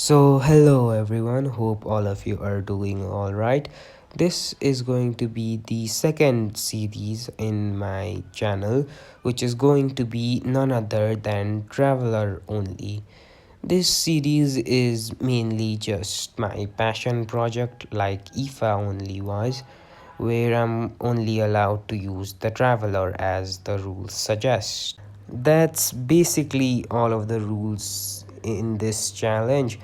Hello everyone. Hope all of you are doing all right. This is going to be the second series in my channel, which is going to be none other than Traveler Only. This series is mainly just my passion project, like IFA only was, where I'm only allowed to use the Traveler as the rules suggest. That's basically all of the rules in this challenge.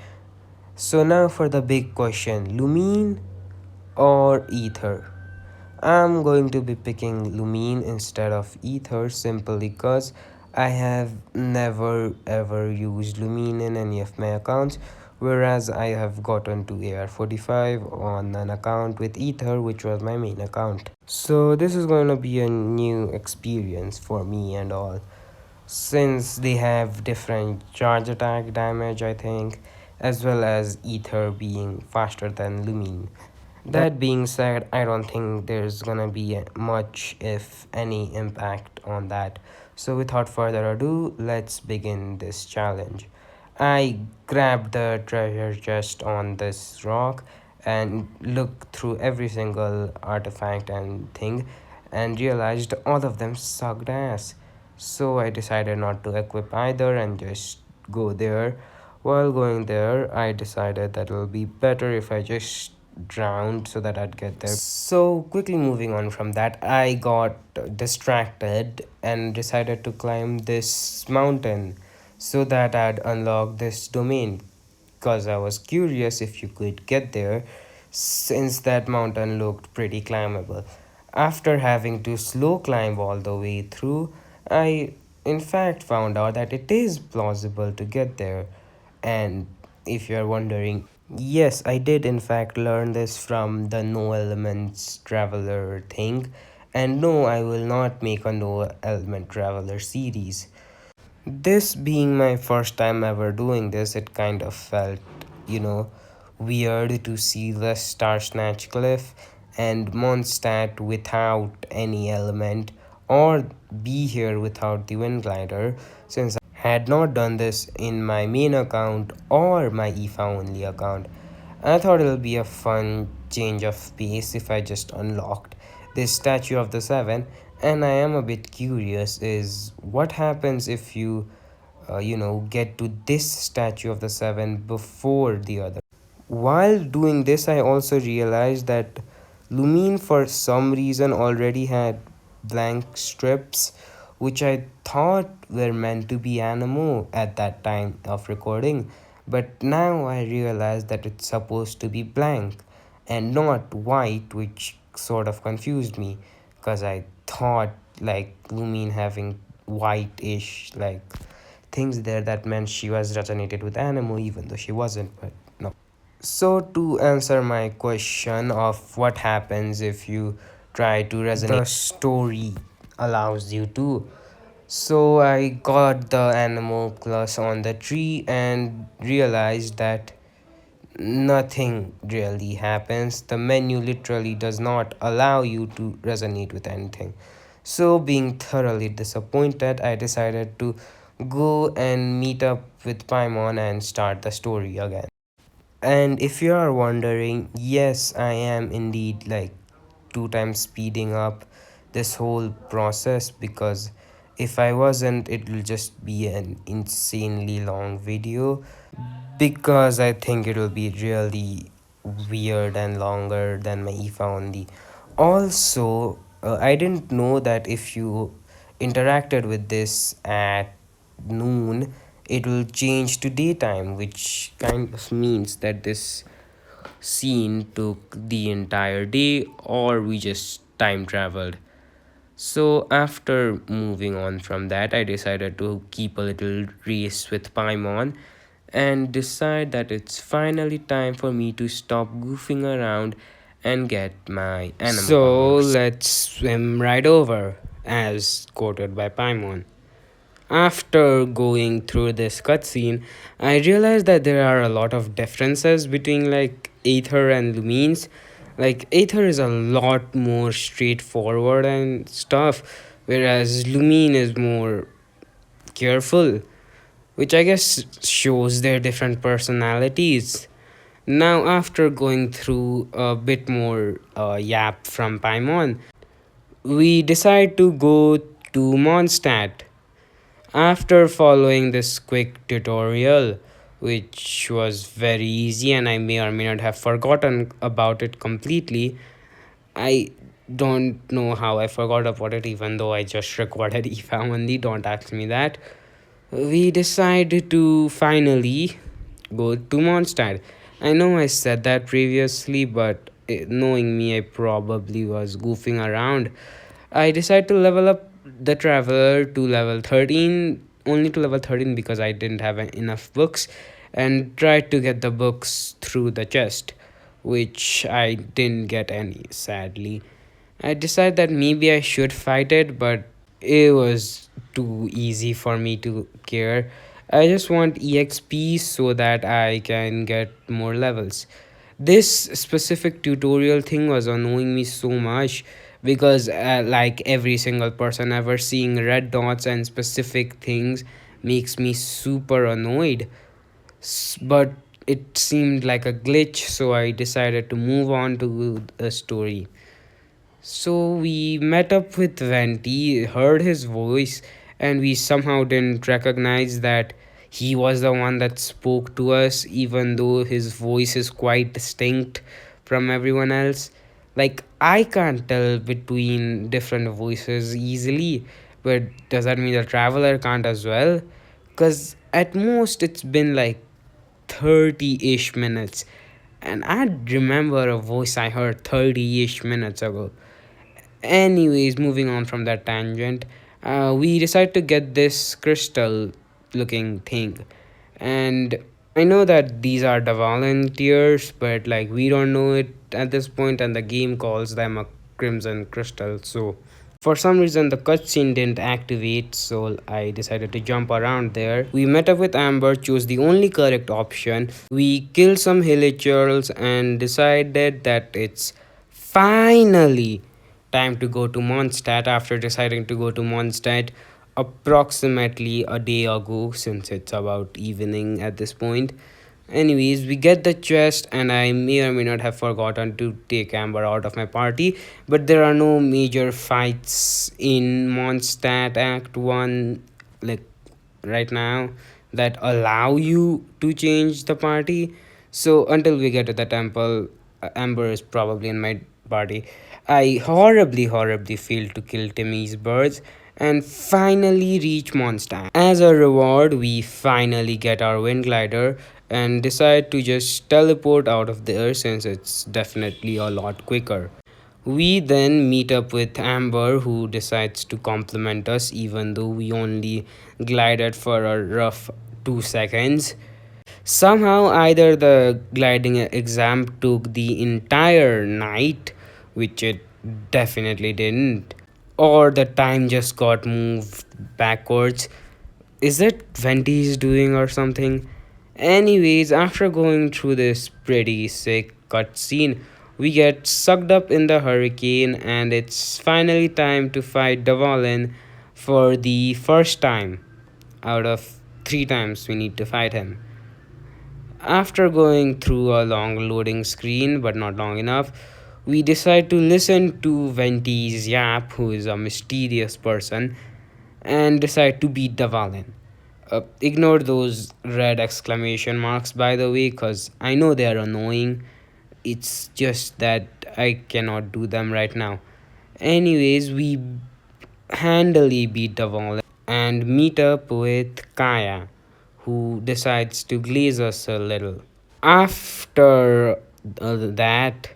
So now for the big question, Lumine or Ether? I'm going to be picking Lumine instead of Ether simply because I have never ever used Lumine in any of my accounts, whereas I have gotten to AR45 on an account with Ether, which was my main account. So this is going to be a new experience for me and all, since they have different charge attack damage, I think, as well as Ether being faster than Lumine. That being said, I don't think there's gonna be much, if any, impact on that. So without further ado, let's begin this challenge. I grabbed the treasure chest on this rock and looked through every single artifact and thing and realized all of them sucked ass. So I decided not to equip either and just go there. While going there, I decided that it will be better if I just drowned so that I'd get there. So quickly moving on from that, I got distracted and decided to climb this mountain so that I'd unlock this domain, because I was curious if you could get there since that mountain looked pretty climbable. After having to slow climb all the way through, I in fact found out that it is plausible to get there. And if you're wondering, yes, I did in fact learn this from the No Elements Traveler thing. And no, I will not make a No Element Traveler series. This being my first time ever doing this, it kind of felt, you know, weird to see the Star Snatch Cliff and mondstat without any element, or be here without the Wind Glider, since I had not done this in my main account or my IFA only account. I thought it'll be a fun change of pace if I just unlocked this Statue of the Seven, and I am a bit curious is what happens if you get to this Statue of the Seven before the other. While doing this, I also realized that Lumine for some reason already had blank strips, which I thought were meant to be Animo at that time of recording, but now I realize that it's supposed to be blank and not white, which sort of confused me because I thought like Lumine having white-ish like things there, that meant she was resonated with Animo even though she wasn't, but no. So to answer my question of what happens if you try to resonate, the story allows you to. So I got the animal class on the tree and realized that nothing really happens. The menu literally does not allow you to resonate with anything. So being thoroughly disappointed, I decided to go and meet up with Paimon and start the story again. And if you are wondering, yes, I am indeed like two times speeding up this whole process, because if I wasn't, it will just be an insanely long video, because I think it will be really weird and longer than my IFA only. Also, I didn't know that if you interacted with this at noon, it will change to daytime, which kind of means that this scene took the entire day or we just time traveled. So after moving on from that, I decided to keep a little race with Paimon and decide that it's finally time for me to stop goofing around and get my animal powers. So let's swim right over, as quoted by Paimon. After going through this cutscene, I realized that there are a lot of differences between like Aether and Lumines. Like Aether is a lot more straightforward and stuff, whereas Lumine is more careful. which I guess shows their different personalities. Now, after going through a bit more yap from Paimon, we decide to go to mondstat. After following this quick tutorial, which was very easy and I may or may not have forgotten about it completely, I don't know how I forgot about it even though I just recorded IFA only, don't ask me that. We decided to finally go to Mondstadt. I know I said that previously, but knowing me, I probably was goofing around. I decided to level up the Traveler to level 13, only to level 13 because I didn't have enough books, and tried to get the books through the chest, which I didn't get any, sadly. I decided that maybe I should fight it, but it was too easy for me to care. I just want EXP so that I can get more levels. This specific tutorial thing was annoying me so much because, like every single person ever, seeing red dots and specific things makes me super annoyed. But it seemed like a glitch, so I decided to move on to the story. So we met up with Venti, heard his voice, and we somehow didn't recognize that he was the one that spoke to us, even though his voice is quite distinct from everyone else. Like, I can't tell between different voices easily, but does that mean the traveler can't as well? Because at most it's been like 30-ish minutes, and I remember a voice I heard 30-ish minutes ago. Anyways, moving on from that tangent, we decide to get this crystal looking thing. And I know that these are the volunteers, but like we don't know it at this point, and the game calls them a crimson crystal. So for some reason, the cutscene didn't activate, so I decided to jump around there. We met up with Amber, chose the only correct option. We killed some hillagers and decided that it's finally time to go to Mondstadt after deciding to go to Mondstadt approximately a day ago since it's about evening at this point. Anyways, we get the chest, and I may or may not have forgotten to take Amber out of my party, but there are no major fights in Mondstadt Act 1 like right now that allow you to change the party. So until we get to the temple, Amber is probably in my party. I horribly failed to kill Timmy's birds and finally reach Mondstadt. As a reward, we finally get our wind glider and decide to just teleport out of there since it's definitely a lot quicker. We then meet up with Amber, who decides to compliment us even though we only glided for a rough 2 seconds. Somehow, either the gliding exam took the entire night, which it definitely didn't, or the time just got moved backwards. Is it Venti's doing or something? Anyways, after going through this pretty sick cutscene, we get sucked up in the hurricane, and it's finally time to fight Davalin for the first time out of 3 times we need to fight him. After going through a long loading screen, but not long enough, we decide to listen to Venti's yap, who is a mysterious person, and decide to beat Davalin. Ignore those red exclamation marks, by the way, because I know they are annoying. It's just that I cannot do them right now. Anyways, we handily beat Davalin and meet up with Kaya, who decides to glaze us a little. After that,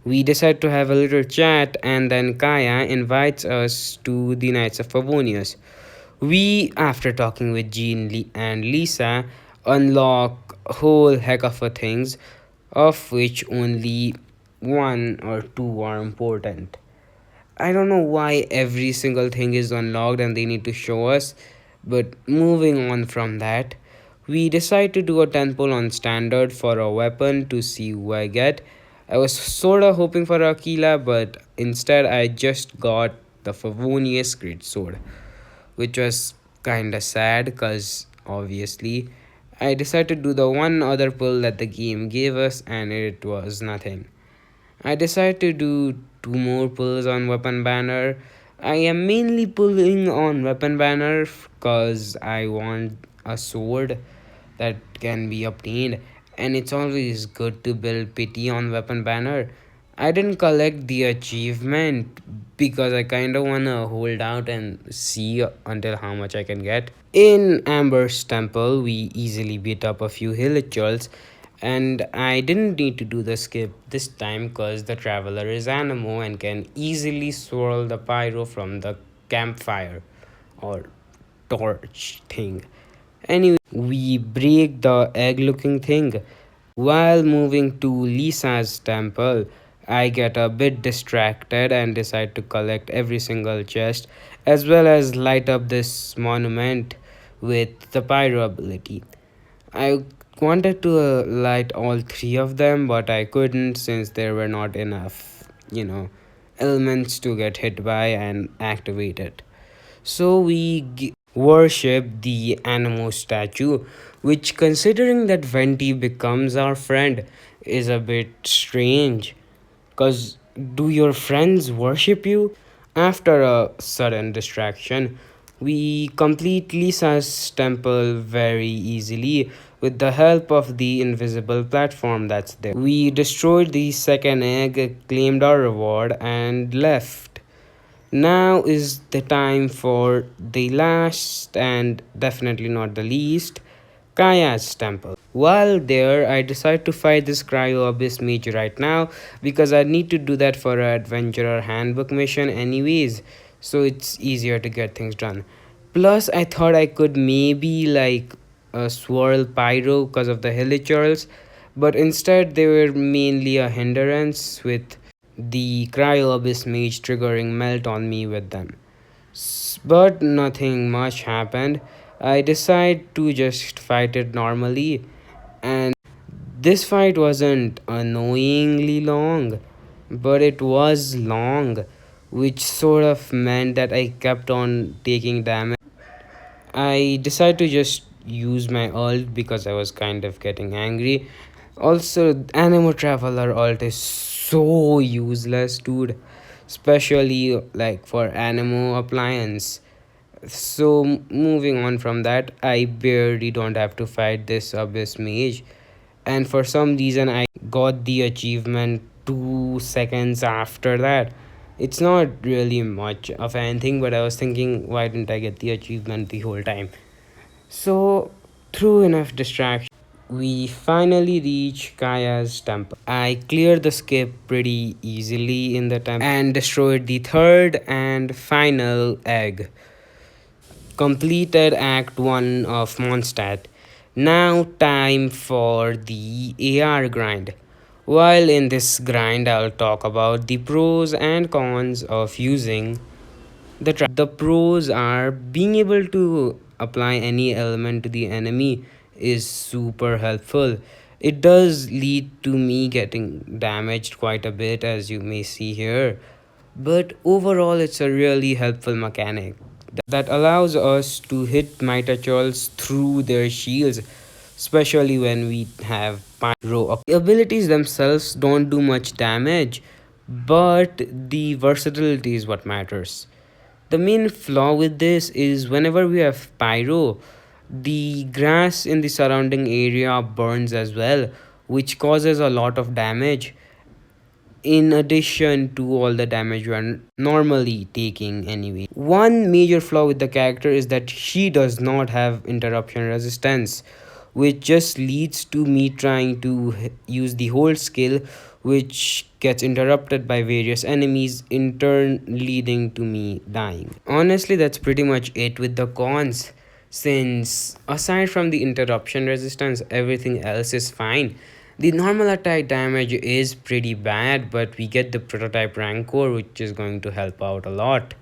we decide to have a little chat, and then Kaya invites us to the Knights of Favonius. We, after talking with Jean and Lisa, unlock a whole heck of a things, of which only one or two are important. I don't know why every single thing is unlocked and they need to show us, but moving on from that, we decide to do a 10 pull on standard for a weapon to see who I get. I was sorta hoping for Aquila, but instead I just got the Favonius Great Sword, which was kinda sad because obviously. I decided to do the one other pull that the game gave us, and it was nothing. I decided to do two more pulls on weapon banner. I am mainly pulling on weapon banner because I want a sword that can be obtained, and it's always good to build pity on weapon banner. I didn't collect the achievement because I kind of want to hold out and see until how much I can get. In Amber's temple, we easily beat up a few hillagers, and I didn't need to do the skip this time because the traveler is Anemo and can easily swirl the pyro from the campfire or torch thing. Anyway, we break the egg looking thing. While moving to Lisa's temple, I get a bit distracted and decide to collect every single chest as well as light up this monument with the pyro ability. I wanted to light all three of them, but I couldn't since there were not enough, elements to get hit by and activate it. So we worship the Anemo statue, which, considering that Venti becomes our friend, is a bit strange. Because do your friends worship you? After a sudden distraction, we complete Lisa's temple very easily with the help of the invisible platform that's there. We destroyed the second egg, claimed our reward, and left. Now is the time for the last and definitely not the least, Kaya's temple. While there, I decide to fight this Cryo Abyss mage right now because I need to do that for an adventurer handbook mission anyways, so it's easier to get things done. Plus, I thought I could maybe like swirl pyro because of the hilichurls, but instead they were mainly a hindrance with the Cryo Abyss mage triggering melt on me with them. But nothing much happened. I decided to just fight it normally, and this fight wasn't annoyingly long, but it was long, which sort of meant that I kept on taking damage. I decided to just use my ult because I was kind of getting angry. Also, Animo Traveler ult is so useless, dude. Especially like for Animo appliance. So moving on from that, I barely don't have to fight this Abyss Mage. And for some reason I got the achievement 2 seconds after that. It's not really much of anything, but I was thinking, why didn't I get the achievement the whole time? So, through enough distraction, we finally reach Kaya's temple. I cleared the skip pretty easily in the temple and destroyed the third and final egg. Completed Act 1 of Mondstat. Now, time for the AR grind. While in this grind, I'll talk about the pros and cons of using the trap. The pros are being able to apply any element to the enemy is super helpful. It does lead to me getting damaged quite a bit, as you may see here, but overall, it's a really helpful mechanic that allows us to hit Mitachols through their shields, especially when we have pyro. The abilities themselves don't do much damage, but the versatility is what matters. The main flaw with this is whenever we have pyro, the grass in the surrounding area burns as well, which causes a lot of damage in addition to all the damage we are normally taking anyway. One major flaw with the character is that she does not have interruption resistance, which just leads to me trying to use the hold skill, which gets interrupted by various enemies, in turn leading to me dying. Honestly, that's pretty much it with the cons, since aside from the interruption resistance, everything else is fine. The normal attack damage is pretty bad, but we get the prototype rancor, which is going to help out a lot.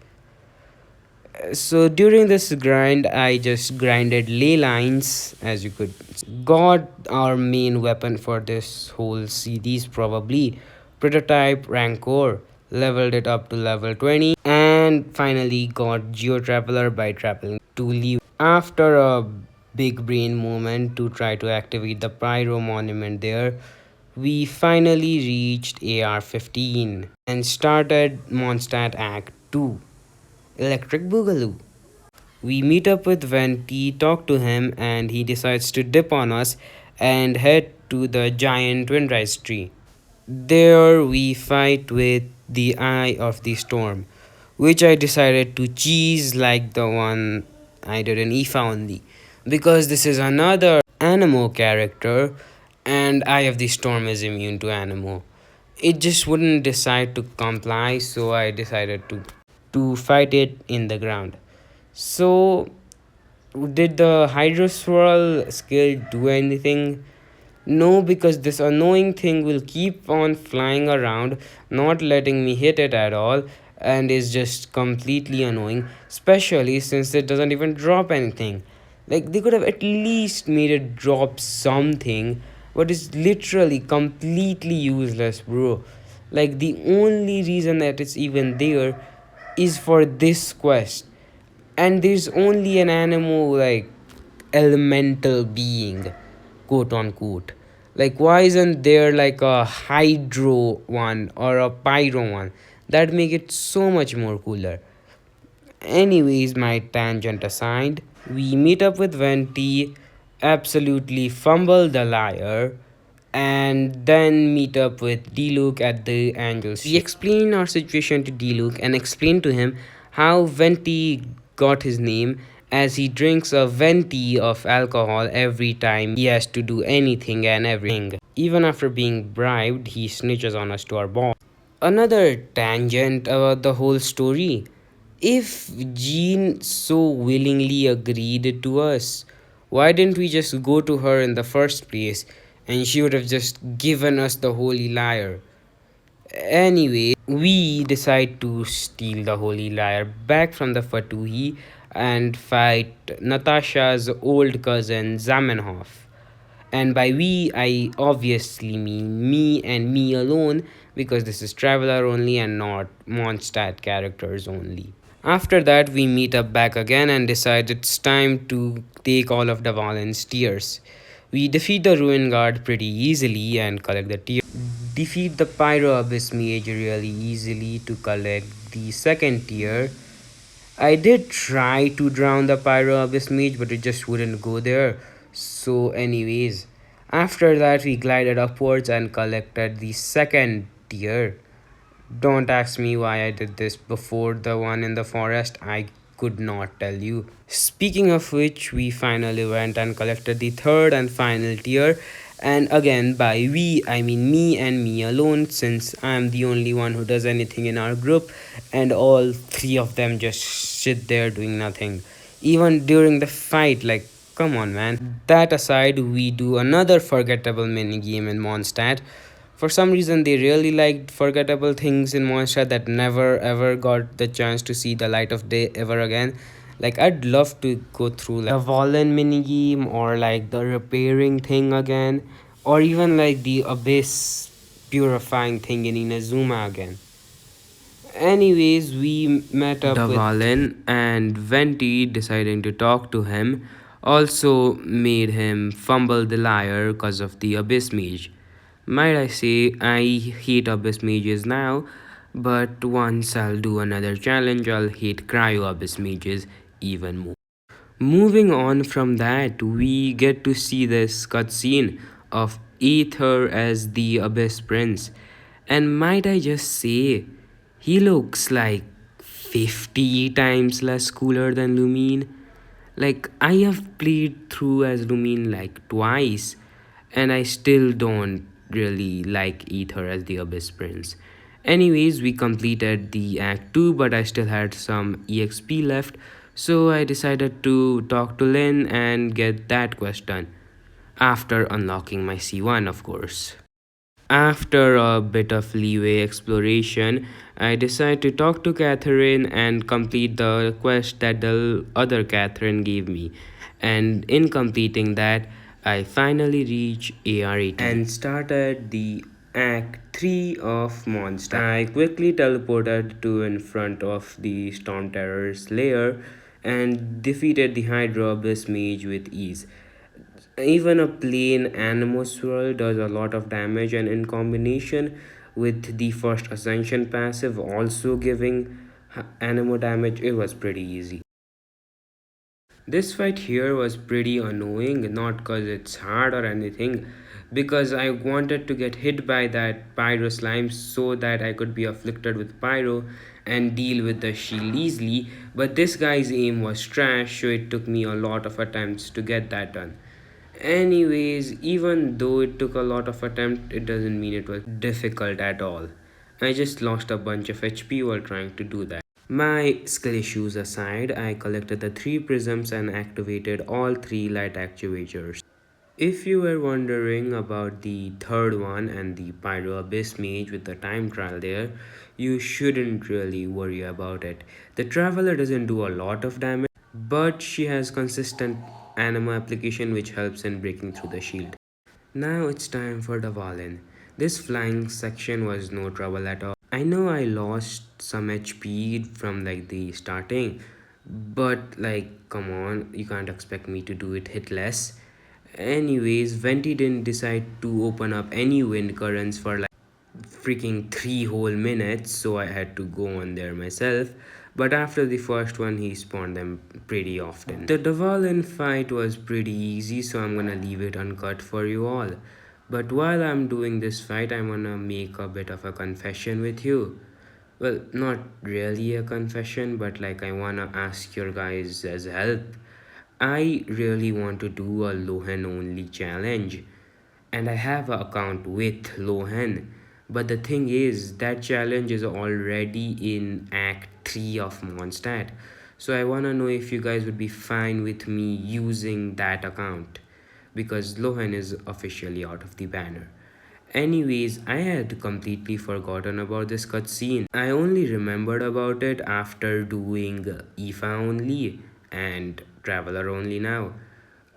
So during this grind, I just grinded ley lines, as you could got our main weapon for this whole series, probably prototype rancor, leveled it up to level 20, and finally got geo traveler by traveling to leave after a big brain moment to try to activate the pyro monument there, we finally reached AR 15 and started Mondstadt Act 2 Electric Boogaloo. We meet up with Venti, talk to him, and he decides to dip on us and head to the giant windrise tree. There we fight with the Eye of the Storm, which I decided to cheese like the one I did in IFA only, because this is another Anemo character and Eye of the Storm is immune to Anemo. It just wouldn't decide to comply, so I decided to fight it in the ground. So, did the Hydro Swirl skill do anything? No, because this annoying thing will keep on flying around, not letting me hit it at all, and is just completely annoying, especially since it doesn't even drop anything. Like, they could have at least made it drop something, but it's literally completely useless, bro. Like, the only reason that it's even there is for this quest, and there's only an animal like elemental being, quote unquote. Like, why isn't there like a hydro one or a pyro one? That make it so much more cooler. Anyways, my tangent aside, we meet up with Venti, absolutely fumble the liar, and then meet up with D-Luke at the Angel ship. We explain our situation to D-Luke and explain to him how Venti got his name, as he drinks a venti of alcohol every time he has to do anything and everything. Even after being bribed, he snitches on us to our boss. Another tangent about the whole story. If Jean so willingly agreed to us, why didn't we just go to her in the first place and she would have just given us the holy lyre? Anyway, we decide to steal the holy lyre back from the Fatuhi and fight Natasha's old cousin Zamenhof. And by we, I obviously mean me and me alone, because this is Traveler only and not Mondstadt characters only. After that, we meet up back again and decide it's time to take all of the volunteers. We defeat the Ruin Guard pretty easily and collect the tier. Defeat the Pyro Abyss Mage really easily to collect the second tier. I did try to drown the Pyro Abyss Mage, but it just wouldn't go there. So, anyways, after that, we glided upwards and collected the second tier. Don't ask me why I did this before the one in the forest. I could not tell you. Speaking of which, we finally went and collected the third and final tier. And again, by we, I mean me and me alone, since I'm the only one who does anything in our group, and all three of them just sit there doing nothing. Even during the fight, like, come on, man. That aside, we do another forgettable mini game in Mondstadt. For some reason, they really liked forgettable things in Monster that never ever got the chance to see the light of day ever again. Like, I'd love to go through like the Volan mini game, or like the repairing thing again, or even like the abyss purifying thing in Inazuma again. Anyways, we met up with Tavalin, and Venti, deciding to talk to him, also made him fumble the lyre because of the Abyss Mage. Might I say, I hate Abyss Mages now, but once I'll do another challenge, I'll hate Cryo Abyss Mages even more. Moving on from that, we get to see this cutscene of Aether as the Abyss Prince. And might I just say, he looks like 50 times less cooler than Lumine. Like, I have played through as Lumine like twice, and I still don't really like Aether as the Abyss Prince. Anyways, we completed the Act 2, but I still had some EXP left, so I decided to talk to Lynn and get that quest done. After unlocking my C1, of course. After a bit of leeway exploration, I decide to talk to Catherine and complete the quest that the other Catherine gave me. And in completing that, I finally reach AR18 and started the Act 3 of Monster. I quickly teleported to in front of the Storm Terror's lair and defeated the Hydra Abyss Mage with ease. Even a plain Anemo Swirl does a lot of damage, and in combination with the first Ascension passive also giving Anemo damage, it was pretty easy. This fight here was pretty annoying, not cause it's hard or anything, because I wanted to get hit by that Pyro slime so that I could be afflicted with Pyro and deal with the shield easily, but this guy's aim was trash, so it took me a lot of attempts to get that done. Anyways, even though it took a lot of attempt, it doesn't mean it was difficult at all. I just lost a bunch of HP while trying to do that. My skill issues aside, I collected the 3 prisms and activated all 3 light actuators. If you were wondering about the third one and the Pyro Abyss Mage with the time trial there, you shouldn't really worry about it. The Traveler doesn't do a lot of damage, but she has consistent anima application which helps in breaking through the shield. Now it's time for the Valin. This flying section was no trouble at all. I know I lost some HP from like the starting, but like come on, you can't expect me to do it hitless. Anyways, Venti didn't decide to open up any wind currents for like freaking 3 whole minutes, so I had to go on there myself. But after the first one, he spawned them pretty often. The Dvalin fight was pretty easy, so I'm gonna leave it uncut for you all. But while I'm doing this fight, I'm gonna make a bit of a confession with you. Well, not really a confession, but like I wanna ask your guys as help. I really want to do a Lohan only challenge, and I have an account with Lohan. But the thing is, that challenge is already in Act 3 of mondstat. So I wanna know if you guys would be fine with me using that account, because Lohan is officially out of the banner. Anyways, I had completely forgotten about this cutscene. I only remembered about it after doing IFA only and Traveler only now.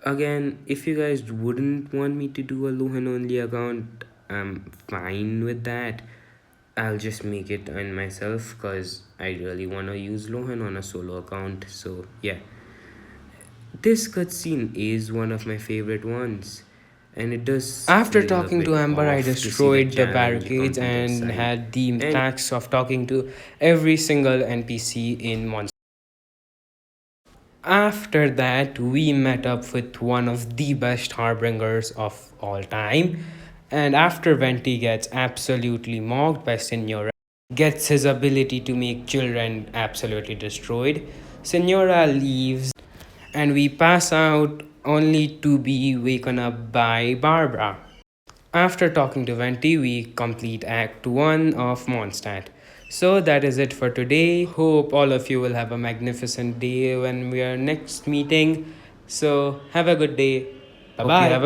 Again, if you guys wouldn't want me to do a Lohan only account, I'm fine with that. I'll just make it on myself because I really want to use Lohan on a solo account. So, yeah. This cutscene is one of my favorite ones. And it does. After talking to Amber, I destroyed the barricades and had the task of talking to every single NPC in Monster. After that, we met up with one of the best harbingers of all time. And after Venti gets absolutely mocked by Signora, gets his ability to make children absolutely destroyed, Signora leaves and we pass out only to be waken up by Barbara. After talking to Venti, we complete Act 1 of Mondstat. So that is it for today. Hope all of you will have a magnificent day when we are next meeting. So have a good day. Bye bye.